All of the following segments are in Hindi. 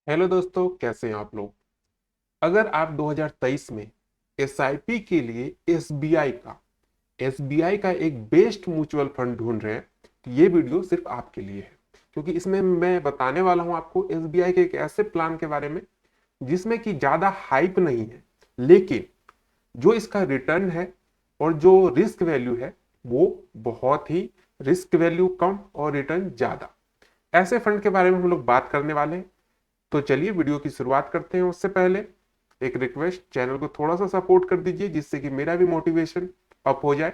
हेलो दोस्तों, कैसे हैं आप लोग। अगर आप 2023 में एसआईपी के लिए एसबीआई का एक बेस्ट म्यूचुअल फंड ढूंढ रहे हैं तो ये वीडियो सिर्फ आपके लिए है। क्योंकि इसमें मैं बताने वाला हूं आपको एसबीआई के एक ऐसे प्लान के बारे में जिसमें कि ज्यादा हाइप नहीं है, लेकिन जो इसका रिटर्न है और जो रिस्क वैल्यू है वो बहुत ही, रिस्क वैल्यू कम और रिटर्न ज्यादा, ऐसे फंड के बारे में हम लोग बात करने वाले हैं। तो चलिए वीडियो की शुरुआत करते हैं। उससे पहले एक रिक्वेस्ट, चैनल को थोड़ा सा सपोर्ट कर दीजिए जिससे कि मेरा भी मोटिवेशन अप हो जाए,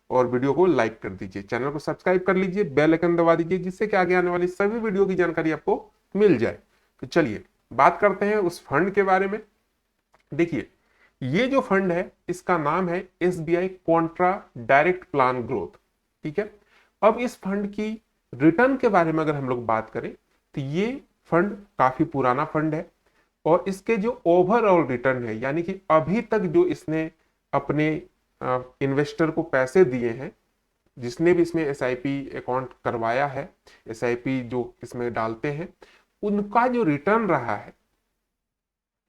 और वीडियो को लाइक कर दीजिए, चैनल को सब्सक्राइब कर लीजिए, बेल आइकन दबा दीजिए जिससे कि आगे आने वाली सभी वीडियो की जानकारी आपको मिल जाए। तो चलिए बात करते हैं उस फंड के बारे में। देखिए, ये जो फंड है इसका नाम है SBI Contra direct plan growth. ठीक है। अब इस फंड की रिटर्न के बारे में अगर हम लोग बात करें तो ये फंड काफी पुराना फंड है, और इसके जो ओवरऑल रिटर्न है, यानी कि अभी तक जो इसने अपने इन्वेस्टर को पैसे दिए हैं, जिसने भी इसमें एसआईपी अकाउंट करवाया है, एसआईपी जो इसमें डालते हैं, उनका जो रिटर्न रहा है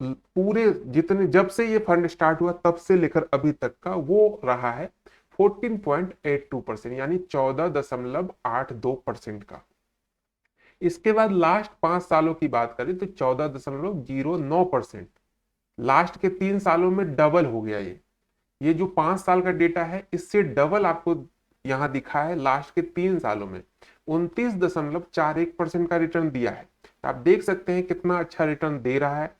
पूरे, जितने जब से ये फंड स्टार्ट हुआ तब से लेकर अभी तक का, वो रहा है 14.82%, यानी 14.82% का। इसके बाद लास्ट 5 सालों की बात करें तो 14.09%। लास्ट के 3 सालों में डबल हो गया ये जो 5 साल का डेटा है इससे डबल आपको यहाँ दिखा है। लास्ट के 3 सालों में 29.41% का रिटर्न दिया है। तो आप देख सकते हैं कितना अच्छा रिटर्न दे रहा है।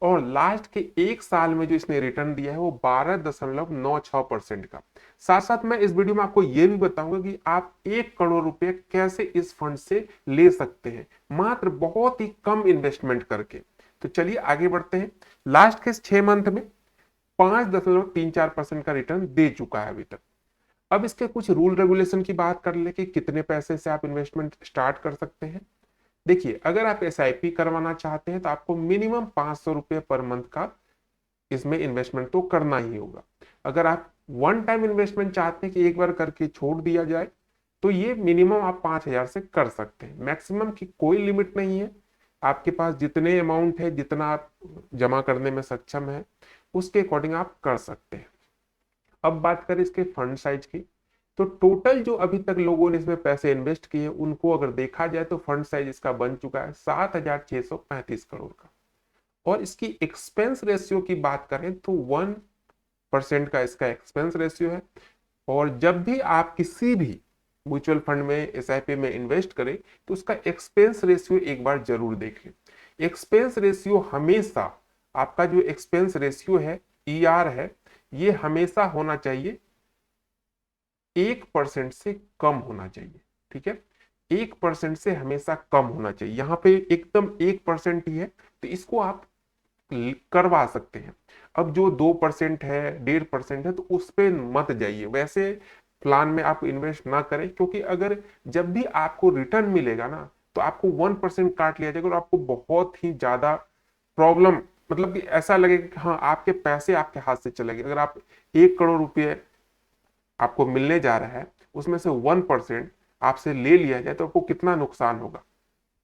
और लास्ट के 1 साल में जो इसने रिटर्न दिया है वो 12.96% का। साथ साथ मैं इस वीडियो में आपको ये भी बताऊंगा कि आप 1 करोड़ रुपए कैसे इस फंड से ले सकते हैं, मात्र बहुत ही कम इन्वेस्टमेंट करके। तो चलिए आगे बढ़ते हैं। लास्ट के 6 मंथ में 5.34% का रिटर्न दे चुका है अभी तक। अब इसके कुछ रूल रेगुलेशन की बात कर ले कि कितने पैसे से आप इन्वेस्टमेंट स्टार्ट कर सकते हैं। देखिए, अगर आप एसआईपी करवाना चाहते हैं तो आपको मिनिमम 500 रुपये पर मंथ का इसमें इन्वेस्टमेंट तो करना ही होगा। अगर आप वन टाइम इन्वेस्टमेंट चाहते हैं कि एक बार करके छोड़ दिया जाए, तो ये मिनिमम आप 5,000 से कर सकते हैं। मैक्सिमम की कोई लिमिट नहीं है, आपके पास जितने अमाउंट है, जितना आप जमा करने में सक्षम है, उसके अकॉर्डिंग आप कर सकते हैं। अब बात करें इसके फंड साइज की, तो टोटल जो अभी तक लोगों ने इसमें पैसे इन्वेस्ट किए उनको अगर देखा जाए तो फंड साइज इसका बन चुका है 7,635 करोड़ का। और इसकी एक्सपेंस रेशियो की बात करें तो 1% का इसका एक्सपेंस रेशियो है। और जब भी आप किसी भी म्यूचुअल फंड में, एसआईपी में इन्वेस्ट करें तो उसका एक्सपेंस रेशियो एक बार जरूर देखें। एक्सपेंस रेशियो हमेशा, आपका जो एक्सपेंस रेशियो है, ईआर है, ये हमेशा होना चाहिए 1% से कम होना चाहिए। ठीक है, 1% से हमेशा कम होना चाहिए। यहाँ पे एकदम 1% ही है तो इसको आप करवा सकते हैं। अब जो 2% है, 1.5% है, तो उस पर मत जाइए, वैसे प्लान में आप इन्वेस्ट ना करें। क्योंकि अगर जब भी आपको रिटर्न मिलेगा ना तो आपको 1% काट लिया जाएगा और आपको बहुत ही ज्यादा प्रॉब्लम, मतलब कि ऐसा लगेगा कि हाँ आपके पैसे आपके हाथ से चले गए। अगर आप 1 करोड़ रुपए आपको मिलने जा रहा है, उसमें से 1% आपसे ले लिया जाए तो आपको कितना नुकसान होगा।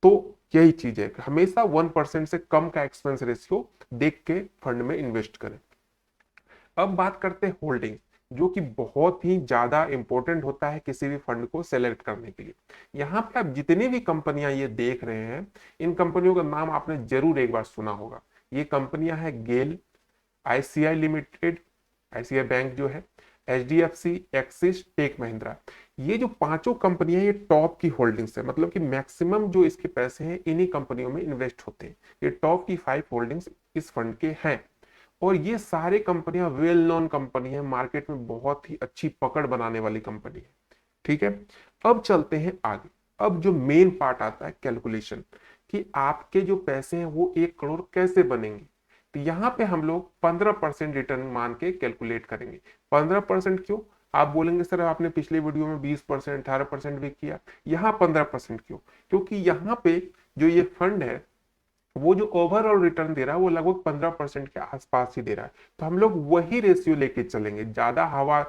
तो यही चीज है, हमेशा 1% से कम का एक्सपेंस रेशियो देख के फंड में इन्वेस्ट करें। अब बात करते हैं होल्डिंग, जो कि बहुत ही ज्यादा इंपॉर्टेंट होता है किसी भी फंड को सेलेक्ट करने के लिए। यहाँ पे आप जितनी भी कंपनियां ये देख रहे हैं, इन कंपनियों का नाम आपने जरूर एक बार सुना होगा। ये कंपनियां है गेल, आईसीआई लिमिटेड, आईसीआई बैंक जो है, एचडीएफसी, एक्सिस, टेक महिंद्रा। ये जो पांचों कंपनियां, ये टॉप की होल्डिंग्स है, मतलब कि मैक्सिमम जो इसके पैसे हैं इन्हीं कंपनियों में इन्वेस्ट होते हैं। ये टॉप की 5 होल्डिंग्स इस फंड के हैं। और ये सारे कंपनियां वेल नोन कंपनी है, मार्केट में बहुत ही अच्छी पकड़ बनाने वाली कंपनी है। ठीक है। अब चलते हैं आगे। अब जो मेन पार्ट आता है कैलकुलेशन, कि आपके जो पैसे हैं वो 1 करोड़ कैसे बनेंगे। तो यहाँ पे हम लोग 15% रिटर्न मान के कैलकुलेट करेंगे। 15% क्यों, आप बोलेंगे सर आपने पिछले वीडियो में 20%, 18% भी किया, यहाँ 15% क्यों। क्योंकि यहाँ पे जो ये फंड है वो जो ओवरऑल रिटर्न दे रहा है वो लगभग 15% के आसपास ही दे रहा है। तो हम लोग वही रेशियो लेके चलेंगे, ज्यादा हवा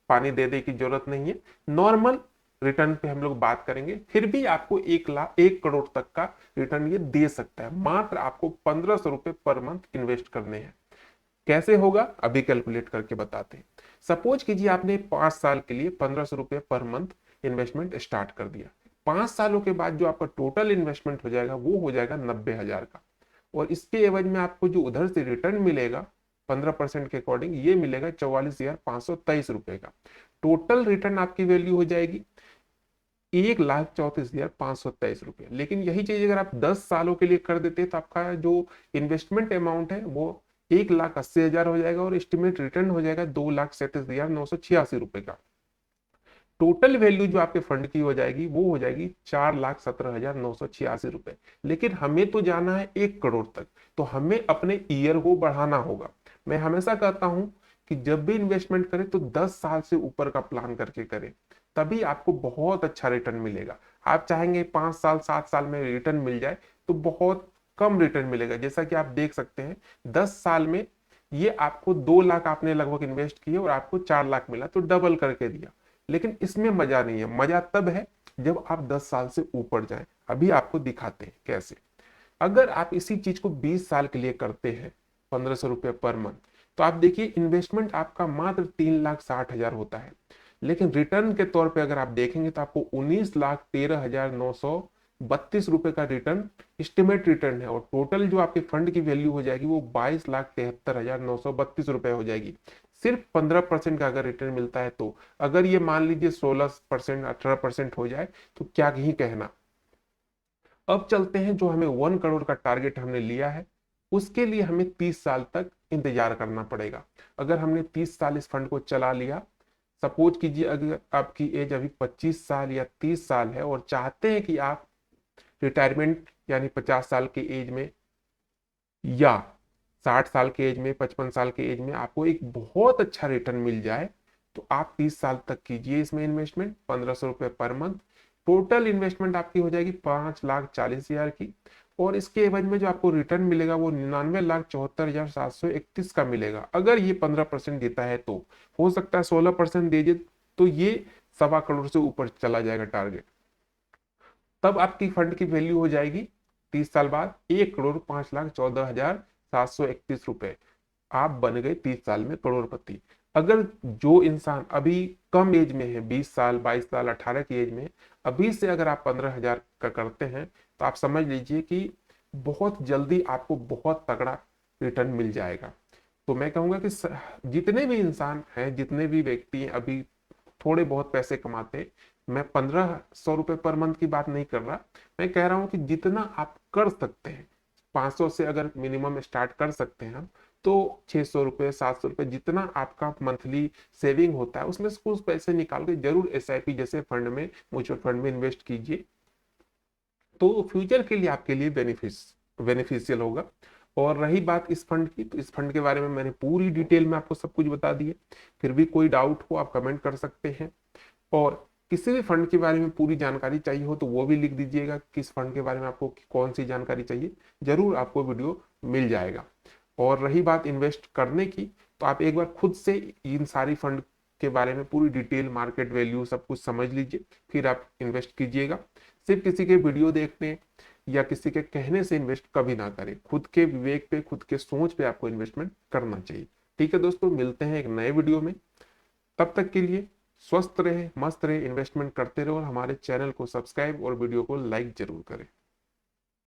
पानी दे दे की जरूरत नहीं है। नॉर्मल रिटर्न पे हम लोग बात करेंगे, फिर भी आपको 1 करोड़ तक का रिटर्न ये दे सकता है। मात्र आपको 1500 रुपए पर मंथ इन्वेस्ट करने हैं। कैसे होगा अभी कैलकुलेट करके बताते हैं। सपोज कीजिए आपने 5 साल के लिए 1500 रुपए पर मंथ इन्वेस्टमेंट स्टार्ट कर दिया। 5 सालों के बाद जो आपका टोटल इन्वेस्टमेंट हो जाएगा वो हो जाएगा 90,000 का, और इसके एवज में आपको जो उधर से रिटर्न मिलेगा 15% के अकॉर्डिंग ये मिलेगा 44,523 रुपए का। टोटल रिटर्न आपकी वैल्यू हो जाएगी 1,34,523 रुपए। लेकिन यही चीज अगर आप 10 सालों के लिए कर देते तो आपका जो इन्वेस्टमेंट अमाउंट है वो 1,80,000 हो जाएगा और एस्टिमेट रिटर्न हो जाएगा 2,37,986 रुपए का। टोटल वैल्यू जो आपके फंड की हो जाएगी वो हो जाएगी 4,17,986 रुपए। लेकिन हमें तो जाना है 1 करोड़ तक, तो हमें अपने ईयर को बढ़ाना होगा। मैं हमेशा कहता हूं कि जब भी इन्वेस्टमेंट करें तो 10 साल से ऊपर का प्लान करके करें, तभी आपको बहुत अच्छा रिटर्न मिलेगा। आप चाहेंगे 5 साल 7 साल में रिटर्न मिल जाए तो बहुत कम रिटर्न मिलेगा। जैसा कि आप देख सकते हैं 10 साल में ये आपको 2 लाख आपने लगभग इन्वेस्ट किए और आपको 4 लाख मिला, तो डबल करके दिया। लेकिन इसमें मजा नहीं है, मजा तब है जब आप 10 साल से ऊपर जाएं। अभी आपको दिखाते हैं कैसे। अगर आप इसी चीज को 20 साल के लिए करते हैं 1500 रुपये पर मंथ, तो आप देखिए इन्वेस्टमेंट आपका मात्र 3,60,000 होता है। लेकिन रिटर्न के तौर पे अगर आप देखेंगे तो आपको 19,13,932 रुपए का रिटर्न एस्टिमेट रिटर्न है, और टोटल जो आपके फंड की वैल्यू हो जाएगी वो 22,73,932 रुपए हो जाएगी। सिर्फ 15% का अगर रिटर्न मिलता है तो अगर ये मान लीजिए 16% 18% हो जाए तो क्या ही कहना। अब चलते हैं जो हमें 1 करोड़ का टारगेट हमने लिया है, उसके लिए हमें 30 साल तक इंतजार करना पड़ेगा। अगर हमने 30 साल इस फंड को चला लिया, सपोज कीजिए अगर आपकी एज अभी 25 साल या 30 साल है और चाहते हैं कि आप रिटायरमेंट यानी 50 साल की एज में या 60 साल के एज में 55 साल के एज में आपको एक बहुत अच्छा रिटर्न मिल जाए, तो आप 30 साल तक कीजिए इसमें इन्वेस्टमेंट 1500 रुपए पर मंथ। टोटल इन्वेस्टमेंट आपकी हो जाएगी 5,40,000 की, और इसके एवज में जो आपको रिटर्न मिलेगा वो 99,74,731 का मिलेगा। अगर ये 15% देता है तो हो सकता है 16% दे दे तो ये 1.25 करोड़ से ऊपर चला जाएगा टारगेट। तब आपकी फंड की वैल्यू हो जाएगी 30 साल बाद 1,05,14,731 रुपए। आप बन गए 30 साल में करोड़पति। अगर जो इंसान अभी कम एज में है 20 साल 22 साल 18 की एज में, अभी से अगर आप 15,000 का करते हैं तो आप समझ लीजिए कि बहुत जल्दी आपको बहुत तगड़ा रिटर्न मिल जाएगा। तो मैं कहूंगा कि जितने भी इंसान हैं, जितने भी व्यक्ति अभी थोड़े बहुत पैसे कमाते हैं, मैं 1,500 रुपए पर मंथ की बात नहीं कर रहा, मैं कह रहा हूं कि जितना आप कर सकते हैं 500 से अगर मिनिमम स्टार्ट कर सकते हैं हम, तो 600 रुपए 700 रुपए जितना आपका मंथली सेविंग होता है उसमें से कुछ पैसे निकाल के जरूर एसआईपी जैसे फंड में, म्यूचुअल फंड में इन्वेस्ट कीजिए, तो फ्यूचर के लिए आपके लिए बेनिफिशियल होगा। और रही बात इस फंड की, तो इस फंड के बारे में मैंने पूरी डिटेल में आपको सब कुछ बता दी है। फिर भी कोई डाउट हो आप कमेंट कर सकते हैं, और किसी भी फंड के बारे में पूरी जानकारी चाहिए हो तो वो भी लिख दीजिएगा, किस फंड के बारे में आपको कौन सी जानकारी चाहिए, जरूर आपको वीडियो मिल जाएगा। और रही बात इन्वेस्ट करने की, तो आप एक बार खुद से इन सारी फंड के बारे में पूरी डिटेल मार्केट वैल्यू सब कुछ समझ लीजिए, फिर आप इन्वेस्ट कीजिएगा। सिर्फ किसी के वीडियो देखने या किसी के कहने से इन्वेस्ट कभी ना करें, खुद के विवेक पे खुद के सोच पे आपको इन्वेस्टमेंट करना चाहिए। ठीक है दोस्तों, मिलते हैं एक नए वीडियो में, तब तक के लिए स्वस्थ रहे, मस्त रहे, इन्वेस्टमेंट करते रहो, और हमारे चैनल को सब्सक्राइब और वीडियो को लाइक जरूर करें।